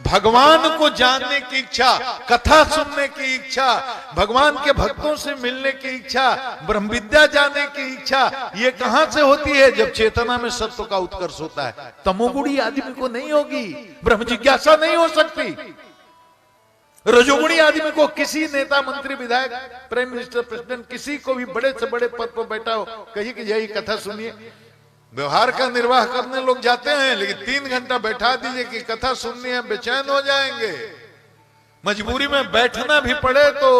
भगवान को जानने की इच्छा, कथा सुनने की इच्छा, भगवान के भक्तों से मिलने की इच्छा, ब्रह्म विद्या जानने की इच्छा, ये कहां से होती है? जब चेतना में सत्व का उत्कर्ष होता है। तमोगुणी आदमी को नहीं होगी, ब्रह्म जिज्ञासा नहीं हो सकती। रजोगुणी आदमी को किसी नेता, मंत्री, विधायक, प्राइम मिनिस्टर, प्रेसिडेंट, किसी को भी बड़े से बड़े पद पर बैठा हो, कहिए कि यही कथा सुनिए, व्यवहार का निर्वाह करने लोग जाते हैं, लेकिन 3 घंटा बैठा दीजिए कि कथा सुननी है, बेचैन हो जाएंगे। मजबूरी में बैठना भी पड़े तो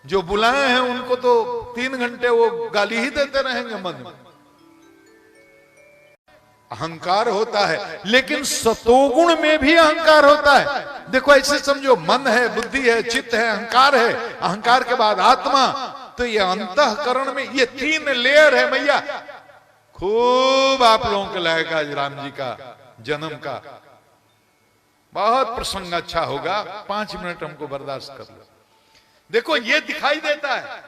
जो बुलाए हैं उनको तो 3 घंटे वो गाली ही देते रहेंगे मन में। अहंकार होता है, लेकिन सतोगुण में भी अहंकार होता है। देखो ऐसे समझो, मन है, बुद्धि है, चित्त है, अहंकार है, अहंकार के बाद आत्मा, तो ये अंतःकरण में ये 3 लेयर है। मैया खूब आप लोगों के लायक आज राम जी का जन्म का बहुत प्रसंग अच्छा होगा, 5 मिनट हमको बर्दाश्त कर लो। देखो ये दिखाई देता है,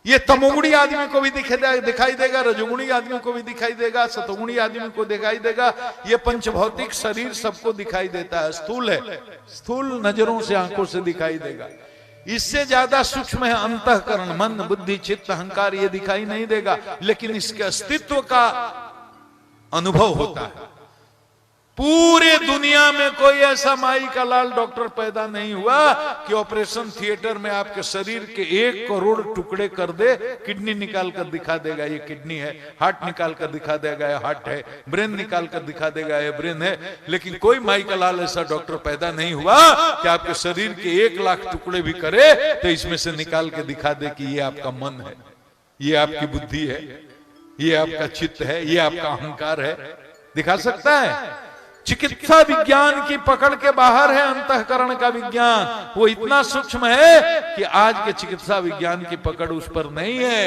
ये तमोगुणी आदमी को भी दिखाई देगा, रजोगुणी आदमी को भी दिखाई देगा, सतोगुणी आदमी को दिखाई देगा। ये पंचभौतिक शरीर सबको दिखाई देता है, स्थूल है, स्थूल नजरों से, आंखों से दिखाई देगा। इससे ज्यादा सूक्ष्म है अंतःकरण, मन, बुद्धि, चित्त, अहंकार, ये दिखाई नहीं देगा, लेकिन इसके अस्तित्व का अनुभव होता है। पूरे दुनिया में कोई ऐसा माई का लाल डॉक्टर पैदा नहीं हुआ कि ऑपरेशन थिएटर में आपके शरीर के 1 करोड़ टुकड़े कर दे, किडनी निकाल कर दिखा देगा ये किडनी है, हार्ट निकाल कर दिखा देगा ये हार्ट है, ब्रेन निकाल कर दिखा देगा ये ब्रेन है। लेकिन कोई माई का लाल ऐसा डॉक्टर पैदा नहीं हुआ कि आपके शरीर के 1 लाख टुकड़े भी करे तो इसमें से निकाल के दिखा दे कि ये आपका मन है, ये आपकी बुद्धि है, ये आपका चित्त है, ये आपका अहंकार है। दिखा सकता है? चिकित्सा विज्ञान की पकड़ के बाहर है अंतःकरण का विज्ञान। वो इतना सूक्ष्म है कि आज के चिकित्सा विज्ञान की पकड़ उस पर नहीं है।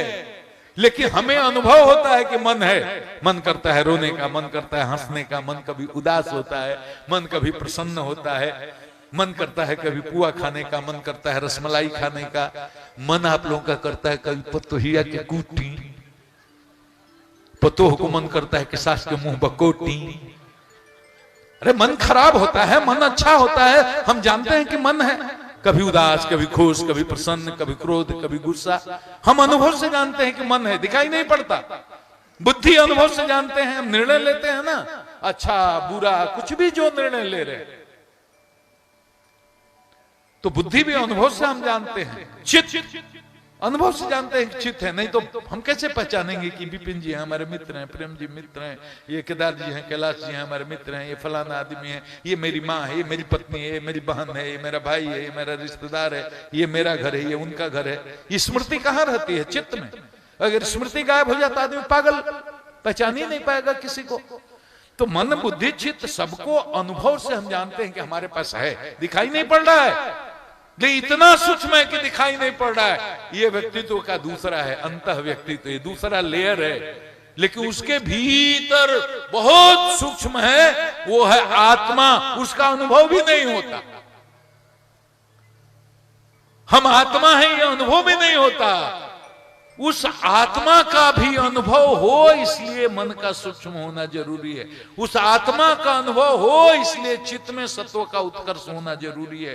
लेकिन हमें अनुभव होता है कि मन है, मन करता है रोने का, मन करता है हंसने का, मन कभी उदास होता है, मन कभी प्रसन्न होता है, मन करता है कभी पुआ खाने का, मन करता है रसमलाई खाने का, मन आप लोगों का करता है कभी पतोहिया के कूटी, पतोह को मन करता है कि सास के मुंह बकोटी। अरे मन खराब होता है, मन अच्छा होता है, हम जानते हैं कि मन है, कभी उदास, कभी खुश, कभी प्रसन्न, कभी क्रोध, कभी गुस्सा। हम अनुभव से जानते हैं कि मन है, दिखाई नहीं पड़ता। बुद्धि अनुभव से जानते हैं, हम निर्णय लेते हैं ना, अच्छा बुरा कुछ भी जो निर्णय ले रहे हैं, तो बुद्धि भी अनुभव से हम जानते हैं। चित्त अनुभव से जानते हैं कि चित्त है, नहीं तो हम कैसे पहचानेंगे कि विपिन जी हैं हमारे मित्र हैं, प्रेम जी मित्र हैं, ये केदार जी हैं, कैलाश जी हैं हमारे मित्र हैं, ये फलाना आदमी है, ये मेरी माँ है, ये मेरी पत्नी है, ये मेरी बहन है, ये मेरा भाई है, ये मेरा रिश्तेदार है, ये मेरा घर है, ये उनका घर है। ये स्मृति कहाँ रहती है? चित्त में। अगर स्मृति गायब हो जाता आदमी पागल, पहचान ही नहीं पाएगा किसी को। तो मन, बुद्धि, चित्त सबको अनुभव से हम जानते हैं कि हमारे पास है, दिखाई नहीं पड़ रहा है, लेकिन इतना सूक्ष्म है कि दिखाई नहीं पड़ रहा है। ये व्यक्तित्व का दूसरा है, अंतः व्यक्तित्व, ये दूसरा लेयर है। लेकिन उसके भीतर बहुत सूक्ष्म है, वो है आत्मा, उसका अनुभव भी नहीं होता। हम आत्मा है ये अनुभव भी नहीं होता। उस आत्मा का भी अनुभव हो, इसलिए मन का सूक्ष्म होना जरूरी है। उस आत्मा का अनुभव हो, इसलिए चित्त में सत्व का उत्कर्ष होना जरूरी है।